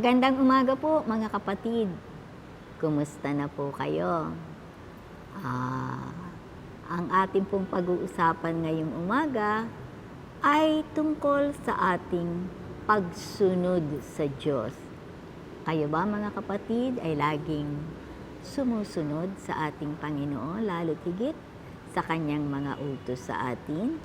Magandang umaga po mga kapatid. Kumusta na po kayo? Ang ating pong pag-uusapan ngayong umaga ay tungkol sa ating pagsunod sa Diyos. Kayo ba mga kapatid ay laging sumusunod sa ating Panginoon, lalo tigit sa Kanyang mga utos sa atin?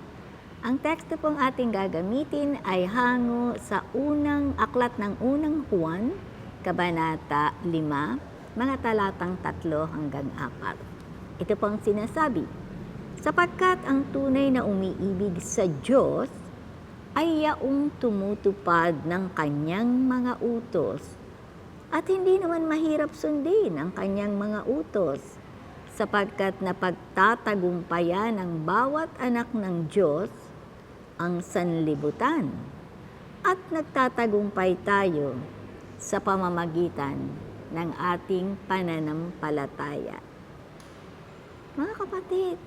Ang teksto pong ating gagamitin ay hango sa unang aklat ng unang Juan, Kabanata 5, mga talatang 3 hanggang 4. Ito pong sinasabi, sapagkat ang tunay na umiibig sa Diyos ay yaong tumutupad ng Kanyang mga utos. At hindi naman mahirap sundin ang Kanyang mga utos, sapagkat napagtatagumpayan ng bawat anak ng Diyos ang sanlibutan, at nagtatagumpay tayo sa pamamagitan ng ating pananampalataya. Mga kapatid,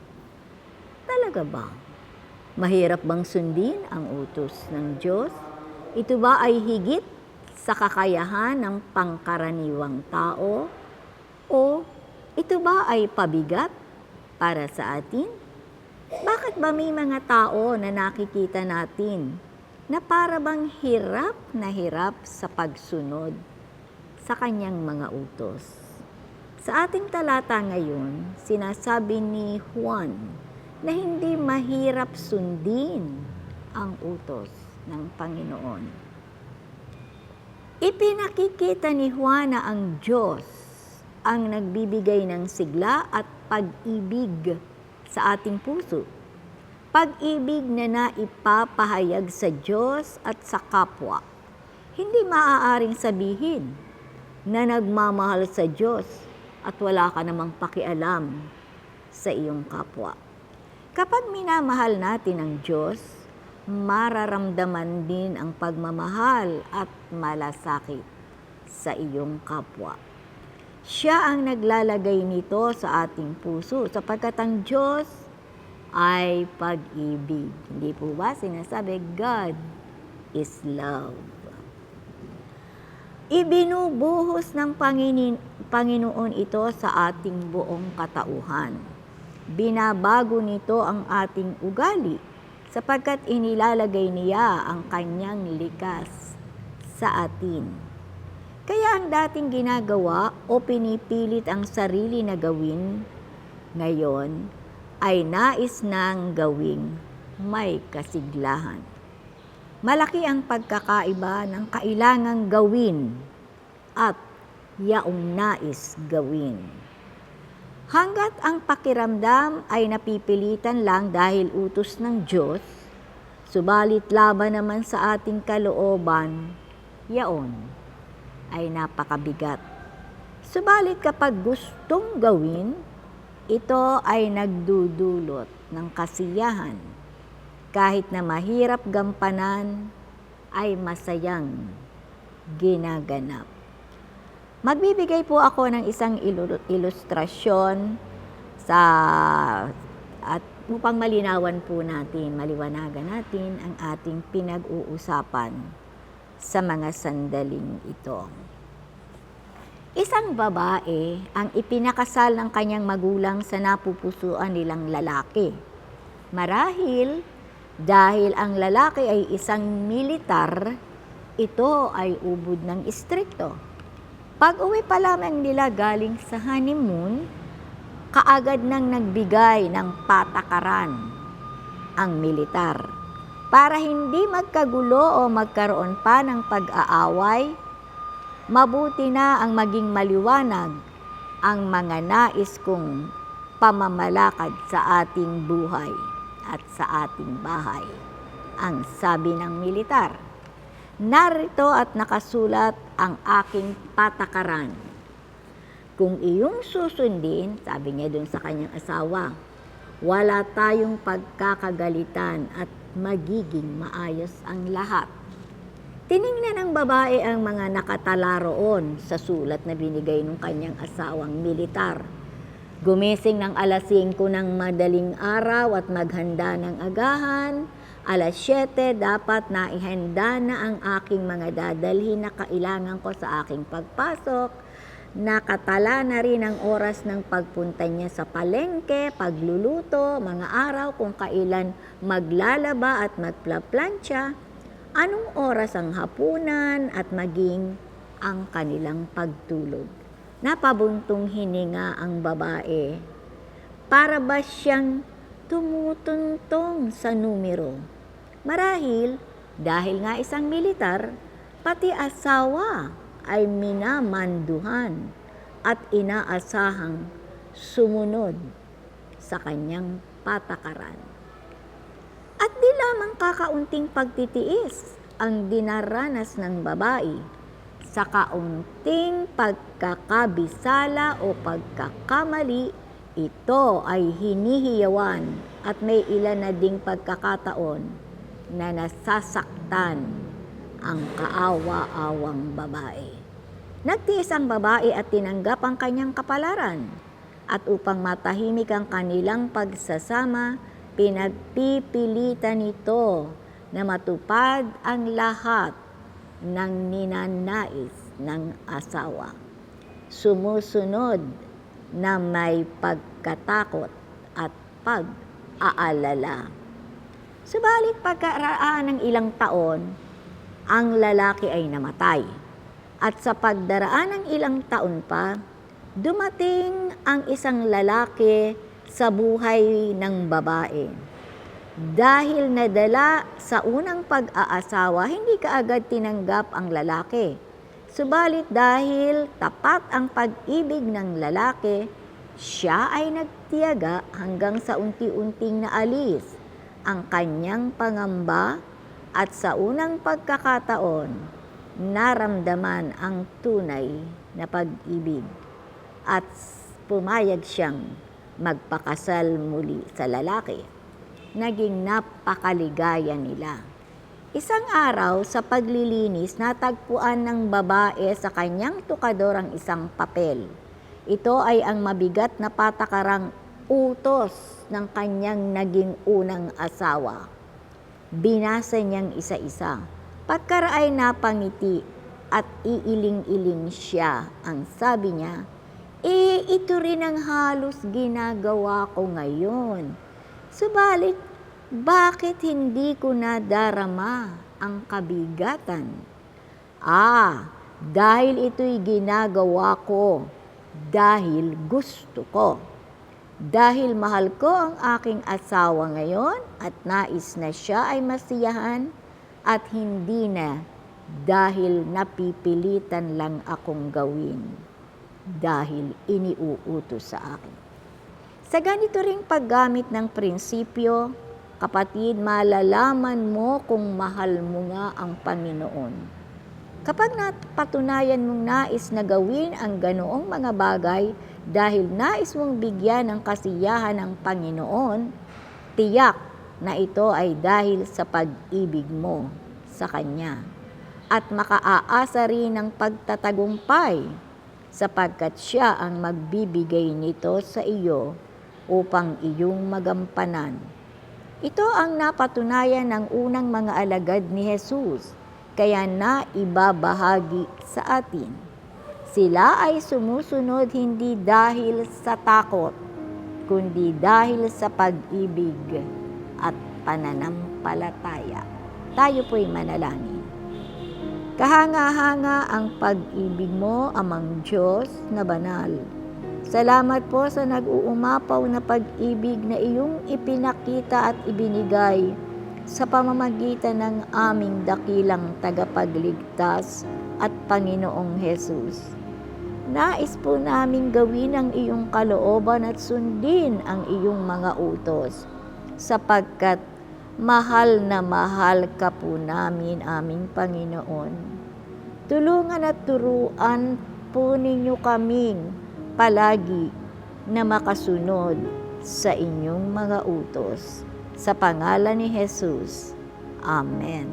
talaga ba? Mahirap bang sundin ang utos ng Diyos? Ito ba ay higit sa kakayahan ng pangkaraniwang tao? O ito ba ay pabigat para sa atin? Bakit ba may mga tao na nakikita natin na para bang hirap na hirap sa pagsunod sa kanyang mga utos? Sa ating talata ngayon, sinasabi ni Juan na hindi mahirap sundin ang utos ng Panginoon. Ipinakikita ni Juan na ang Diyos ang nagbibigay ng sigla at pag-ibig sa ating puso. Pag-ibig na naipapahayag sa Diyos at sa kapwa. Hindi maaaring sabihin na nagmamahal sa Diyos at wala ka namang pakialam sa iyong kapwa. Kapag minamahal natin ang Diyos, mararamdaman din ang pagmamahal at malasakit sa iyong kapwa. Siya ang naglalagay nito sa ating puso sapagkat ang Diyos ay pag-ibig. Hindi po ba sinasabi, God is love? Ibinubuhos ng Panginoon ito sa ating buong katauhan. Binabago nito ang ating ugali sapagkat inilalagay niya ang kanyang likas sa atin. Kaya ang dating ginagawa o pinipilit ang sarili na gawin, ngayon ay nais nang gawing may kasiglahan. Malaki ang pagkakaiba ng kailangang gawin at yaong nais gawin. Hanggat ang pakiramdam ay napipilitan lang dahil utos ng Diyos, subalit laban naman sa ating kalooban, yaon ay napakabigat. Subalit kapag gustong gawin, ito ay nagdudulot ng kasiyahan. Kahit na mahirap gampanan, ay masayang ginaganap. Magbibigay po ako ng isang ilustrasyon at upang maliwanagan natin ang ating pinag-uusapan sa mga sandaling ito. Isang babae ang ipinakasal ng kanyang magulang sa napupusuan nilang lalaki. Marahil dahil ang lalaki ay isang militar, ito ay ubod ng istrikto. Pag-uwi pa lamang nila galing sa honeymoon, kaagad nang nagbigay ng patakaran ang militar. Para hindi magkagulo o magkaroon pa ng pag-aaway, mabuti na ang maging maliwanag ang mga nais kong pamamalakad sa ating buhay at sa ating bahay. Ang sabi ng militar, narito at nakasulat ang aking patakaran. Kung iyong susundin, sabi niya dun sa kanyang asawa, wala tayong pagkakagalitan at magiging maayos ang lahat. Tiningnan ng babae ang mga nakatala roon sa sulat na binigay ng kanyang asawang militar. Gumising ng 5:00 ng madaling araw at maghanda ng agahan 7:00 dapat naihanda na ang aking mga dadalhin na kailangan ko sa aking pagpasok. Nakatala na rin ang oras ng pagpunta niya sa palengke, pagluluto, mga araw kung kailan maglalaba at magplaplansya, anong oras ang hapunan at maging ang kanilang pagtulog. Napabuntong hininga ang babae. Para ba siyang tumutuntong sa numero? Marahil, dahil nga isang militar, pati asawa ay minamanduhan at inaasahang sumunod sa kanyang patakaran. At di lamang kakaunting pagtitiis ang dinaranas ng babae, sa kaunting pagkakabisala o pagkakamali, ito ay hinihiyawan at may ilan na ding pagkakataon na nasasaktan ang kaawa-awang babae. Nagtiis ang babae at tinanggap ang kanyang kapalaran, at upang matahimik ang kanilang pagsasama, pinagpipilitan nito na matupad ang lahat ng ninanais ng asawa. Sumusunod na may pagkatakot at pag-aalala. Subalit pagkaraan ng ilang taon, ang lalaki ay namatay. At sa pagdaraan ng ilang taon pa, dumating ang isang lalaki sa buhay ng babae. Dahil nadala sa unang pag-aasawa, hindi kaagad tinanggap ang lalaki. Subalit dahil tapat ang pag-ibig ng lalaki, siya ay nagtiyaga hanggang sa unti-unting naalis ang kanyang pangamba, at sa unang pagkakataon, naramdaman ang tunay na pag-ibig at pumayag siyang magpakasal muli sa lalaki. Naging napakaligaya nila. Isang araw sa paglilinis, natagpuan ng babae sa kanyang tukador ang isang papel. Ito ay ang mabigat na patakarang utos ng kanyang naging unang asawa. Binasa niyang isa-isa. Pagkaraay napangiti at iiling-iling siya. Ang sabi niya, ito rin ang halos ginagawa ko ngayon. Subalit, bakit hindi ko nadarama ang kabigatan? Dahil ito'y ginagawa ko dahil gusto ko. Dahil mahal ko ang aking asawa ngayon at nais na siya ay masiyahan at hindi na dahil napipilitan lang akong gawin dahil iniuutos sa akin. Sa ganito ring paggamit ng prinsipyo, kapatid, malalaman mo kung mahal mo nga ang Panginoon. Kapag napatunayan mong nais na gawin ang ganoong mga bagay dahil nais mong bigyan ng kasiyahan ng Panginoon, tiyak na ito ay dahil sa pag-ibig mo sa Kanya at makaaasa rin ng pagtatagumpay sapagkat Siya ang magbibigay nito sa iyo upang iyong magampanan. Ito ang napatunayan ng unang mga alagad ni Jesus, kaya naibabahagi sa atin. Sila ay sumusunod hindi dahil sa takot, kundi dahil sa pag-ibig at pananampalataya. Tayo po'y manalangin. Kahanga-hanga ang pag-ibig mo, Amang Diyos na banal. Salamat po sa nag-uumapaw na pag-ibig na iyong ipinakita at ibinigay sa pamamagitan ng aming dakilang tagapagligtas at Panginoong Jesus. Nais po naming gawin ang iyong kalooban at sundin ang iyong mga utos, sapagkat mahal na mahal ka po namin, aming Panginoon. Tulungan at turuan po ninyo kaming palagi na makasunod sa inyong mga utos. Sa pangalan ni Jesus. Amen.